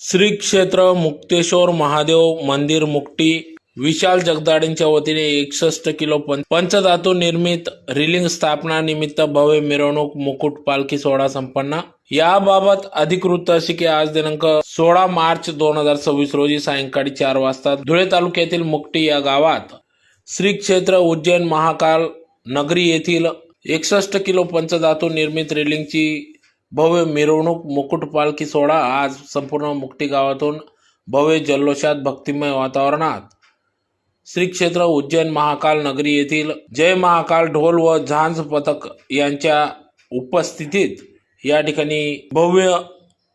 श्री क्षेत्र मुक्तेश्वर महादेव मंदिर मुक्टी विशाल जगदाळेंच्या वतीने 61 किलो पंचधातू निर्मित रिलिंग स्थापना निमित्त भव्य मिरवणूक मुकुट पालखी सोहळा संपन्न। याबाबत अधिकृत अशी की आज दिनांक 16 मार्च 2026 रोजी सायंकाळी 4 वाजता धुळे तालुक्यातील मुक्टी या गावात श्री क्षेत्र उज्जैन महाकाल नगरी येथील 61 किलो पंचधातू निर्मित रिलिंगची भव्य मिरवणूक मुकुट पालखी सोहळा आज संपूर्ण मुक्टी गावातून भव्य जल्लोषात भक्तिमय वातावरणात श्री क्षेत्र उज्जैन महाकाल नगरी येथील जय महाकाल ढोल व झांज पथक यांच्या उपस्थितीत या ठिकाणी भव्य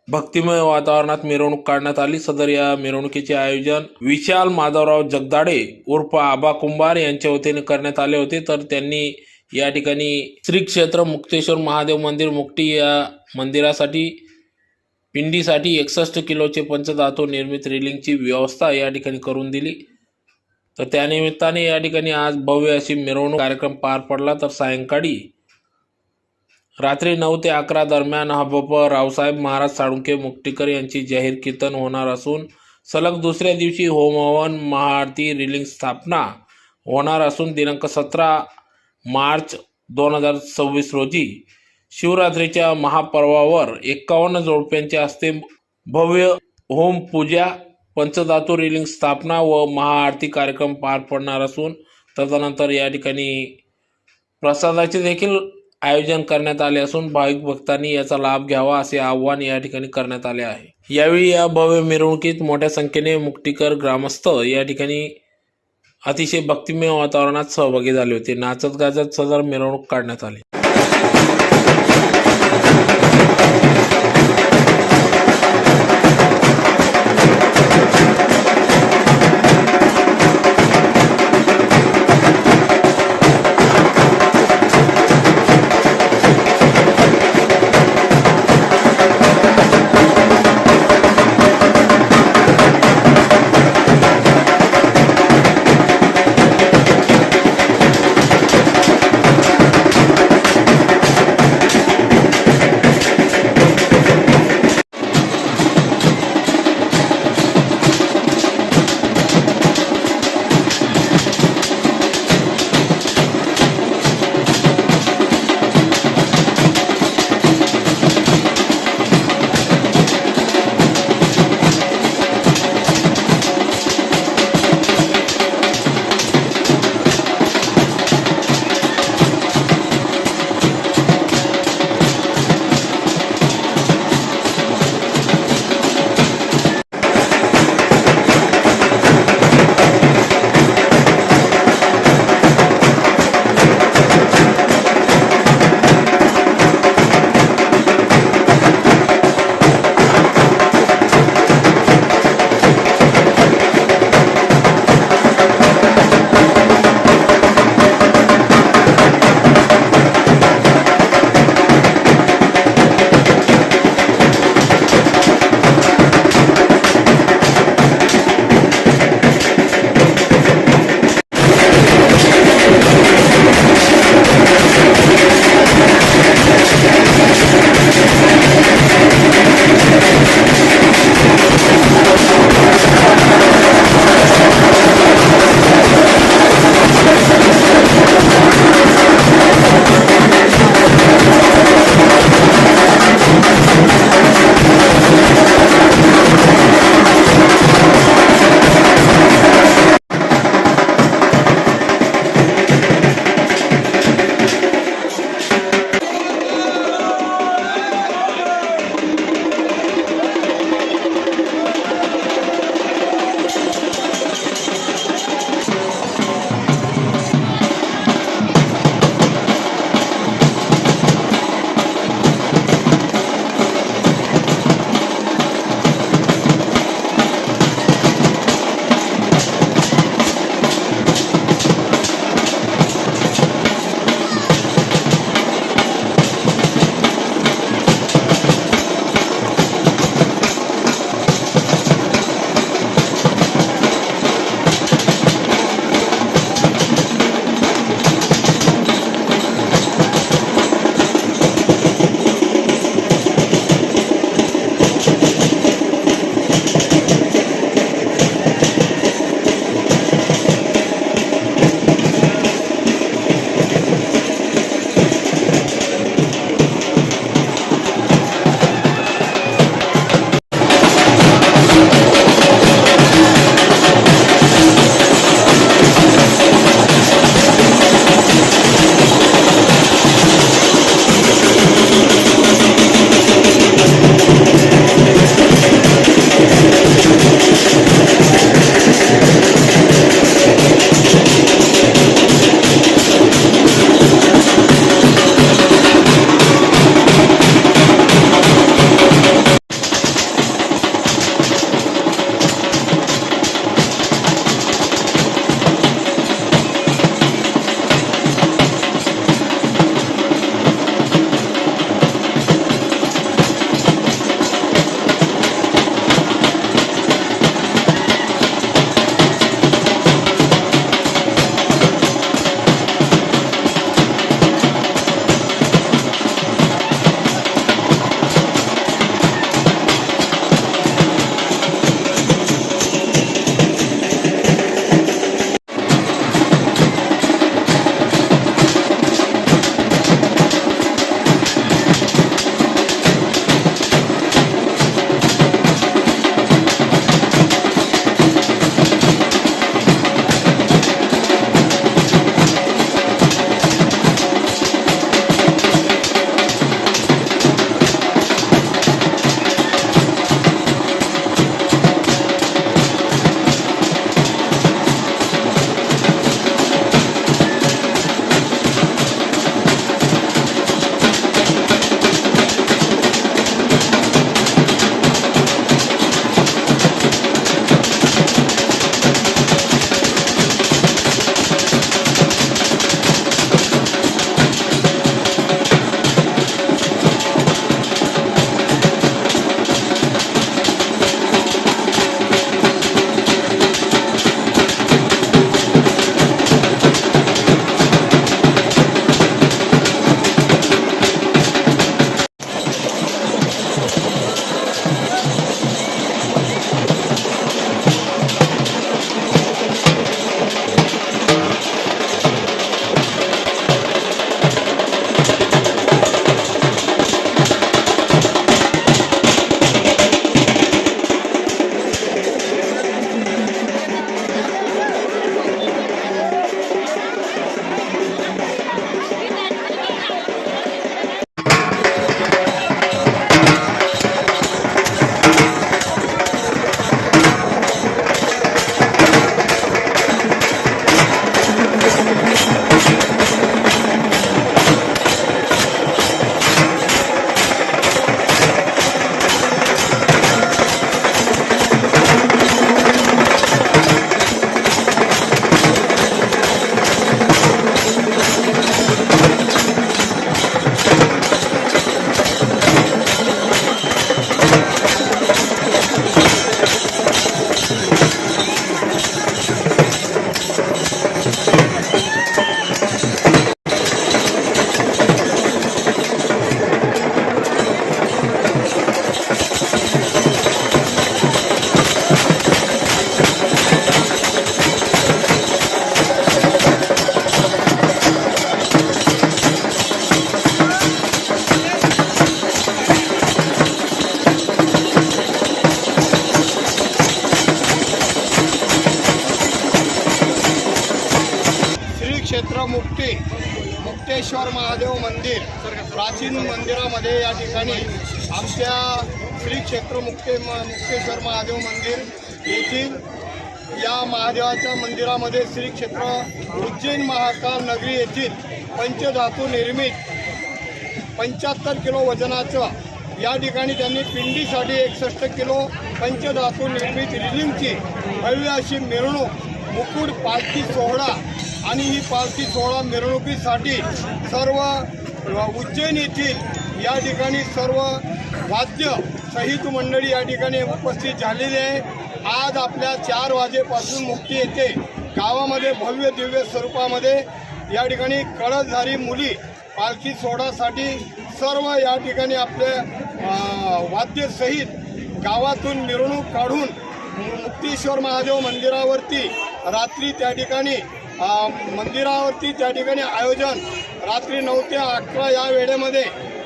भक्तिमय वातावरणात मिरवणूक काढण्यात आली। सदर या मिरवणुकीचे आयोजन विशाल माधवराव जगदाळे उर्फ आबा कुंभार यांच्या वतीने करण्यात आले होते। तर त्यांनी या ठिकाणी श्री क्षेत्र मुक्तेश्वर महादेव मंदिर मुक्टी या मंदिरासाठी पिंडीसाठी 61 किलोचे पंचधातू निर्मित रिलिंगची व्यवस्था या ठिकाणी करून दिली। तर त्यानिमित्ताने या ठिकाणी आज भव्य अशी मिरवणूक कार्यक्रम पार पडला। तर सायंकाळी रात्री 9 ते 11 दरम्यान हबप रावसाहेब महाराज साळुंखे मुक्तीकर यांची जाहीर कीर्तन होणार असून सलग दुसऱ्या दिवशी होम हवन महाआरती रिलिंग स्थापना होणार असून दिनांक 17 मार्च 2026 रोजी शिवरात्रीच्या महापर्वावर 51 जोडप्यांच्या हस्ते भव्य होम पूजा पंचधातू रिलिंग स्थापना व महाआरती कार्यक्रम पार पडणार असून तदनंतर या ठिकाणी प्रसादाचे देखील आयोजन करण्यात आले असून भाविक भक्तांनी याचा लाभ घ्यावा असे आवाहन या ठिकाणी करण्यात आले आहे। यावेळी या भव्य मिरवणुकीत मोठ्या संख्येने मुक्तीकर ग्रामस्थ या ठिकाणी अतिशय भक्तिमय वातावरणात सहभागी झाले होते। नाचत गाजत सदर मिरवणूक काढण्यात आली। मुक्तेश्वर महादेव मंदिर प्राचीन मंदिरामध्ये या ठिकाणी आमच्या श्री क्षेत्र मुक्तेश्वर महादेव मंदिर येथील या महादेवाच्या मंदिरामध्ये श्री क्षेत्र उज्जैन महाकाल नगरी येथील पंचधातू निर्मित 75 किलो वजनाचं या ठिकाणी त्यांनी पिंडीसाठी 61 किलो पंचधातू निर्मित रिलिंगची भव्य अशी मिरवणूक मुकुट पालखी सोहळा आणि ही पालखी सोहळा मिरवणुकीसाठी सर्व उज्जैन येथील या ठिकाणी सर्व वाद्य सहित मंडळी या ठिकाणी उपस्थित झालेली आहे। आज आपल्या 4 वाजेपासून मुक्ती येथे गावामध्ये भव्य दिव्य स्वरूपामध्ये या ठिकाणी कळसधारी मुली पालखी सोहळ्यासाठी सर्व या ठिकाणी आपले वाद्यसहित गावातून मिरवणूक काढून मुक्तेश्वर महादेव मंदिरावरती रात्री त्या ठिकाणी मंदिरावरती त्या ठिकाणी आयोजन रात्री 9 ते 11 या वेळेमध्ये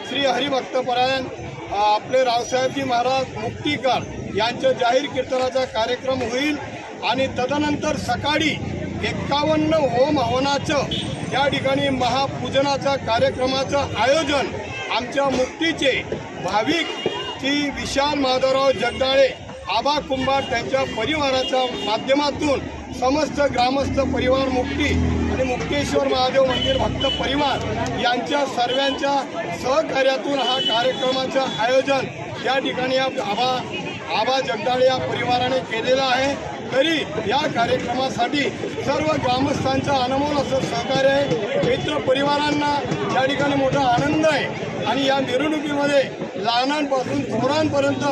श्री हरिभक्तपरायण आपले रावसाहेबजी महाराज मुक्तीकर यांच्या जाहीर कीर्तनाचा कार्यक्रम होईल आणि तदनंतर सकाळी 51 होम हवनाचं या ठिकाणी महापूजनाचा कार्यक्रमाचं आयोजन आमच्या मुक्तीचे भाविक की विशाल माधवराव जगदाळे आबा कुंभार त्यांच्या परिवाराच्या माध्यमातून समस्त ग्रामस्थ परिवार मुक्ती आणि मुक्तेश्वर महादेव मंदिर भक्त परिवार यांच्या सर्वांच्या सहकार्यातून हा कार्यक्रमाचं आयोजन या ठिकाणी आबा जगदाळे या परिवाराने केलेलं आहे। तरी या कार्यक्रमासाठी सर्व ग्रामस्थांचा अनमोल असं सहकार्य आहे। मित्र परिवारांना या ठिकाणी मोठा आनंद आहे आणि या मिरवणुकीमध्ये लहानांपासून थोरांपर्यंत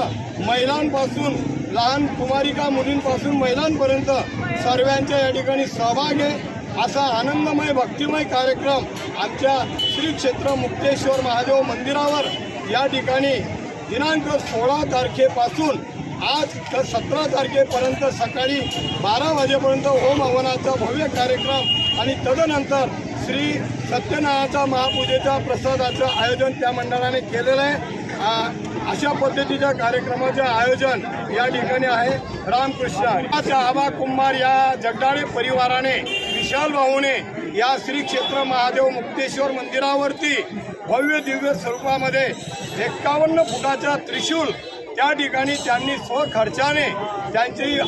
महिलांपासून लहान कुमारिका मुलींपासून महिलांपर्यंत सर्वांच्या या ठिकाणी सहभाग आहे। असा आनंदमय भक्तिमय कार्यक्रम आमच्या श्री क्षेत्र मुक्तेश्वर महादेव मंदिरावर या ठिकाणी दिनांक 16 तारखेपासून आज 17 तारखेपर्यंत सकाळी 12 वाजेपर्यंत होम हवनाचा भव्य कार्यक्रम आणि तदनंतर श्री सत्यनारायणाच्या महापूजेच्या प्रसादाचं आयोजन त्या मंडळाने केलेलं आहे। अशा पद्धतीच्या कार्यक्रमाचे आयोजन या ठिकाणी आहे। रामकृष्ण आबा कुंभार या जगदाळे परिवाराने विशाल भाऊने या श्री क्षेत्र महादेव मुक्तेश्वर मंदिरावरती भव्य दिव्य स्वरूपामध्ये 51 फुटाचा त्रिशूल त्या ठिकाणी त्यांनी स्वखर्चाने त्यांची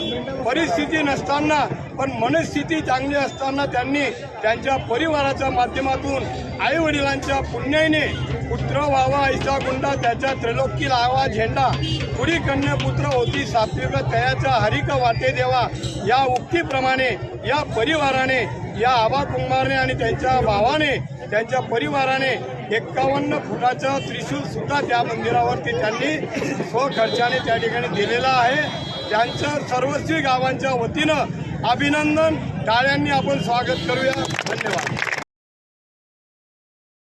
परिस्थिती नसताना पण मनस्थिती चांगली असताना त्यांनी त्यांच्या परिवाराच्या माध्यमातून आईवडिलांच्या पुण्याईने पुत्र व्हावा ऐसा गुंडा त्याच्या त्रिलोकी लावा झेंडा पुढी कन्यापुत्र होती सात्विक तयाचा हरिक वाटे देवा या उक्तीप्रमाणे या परिवाराने या आबा कुंभारने आणि त्यांच्या भावाने त्यांच्या परिवाराने 51 फुटाचं त्रिशूल सुद्धा त्या मंदिरावरती त्यांनी स्वखर्चाने त्या ठिकाणी दिलेला आहे। त्यांचं सर्वस्वी गावांच्या वतीनं अभिनंदन, टाळ्यांनी आपण स्वागत करूया। धन्यवाद।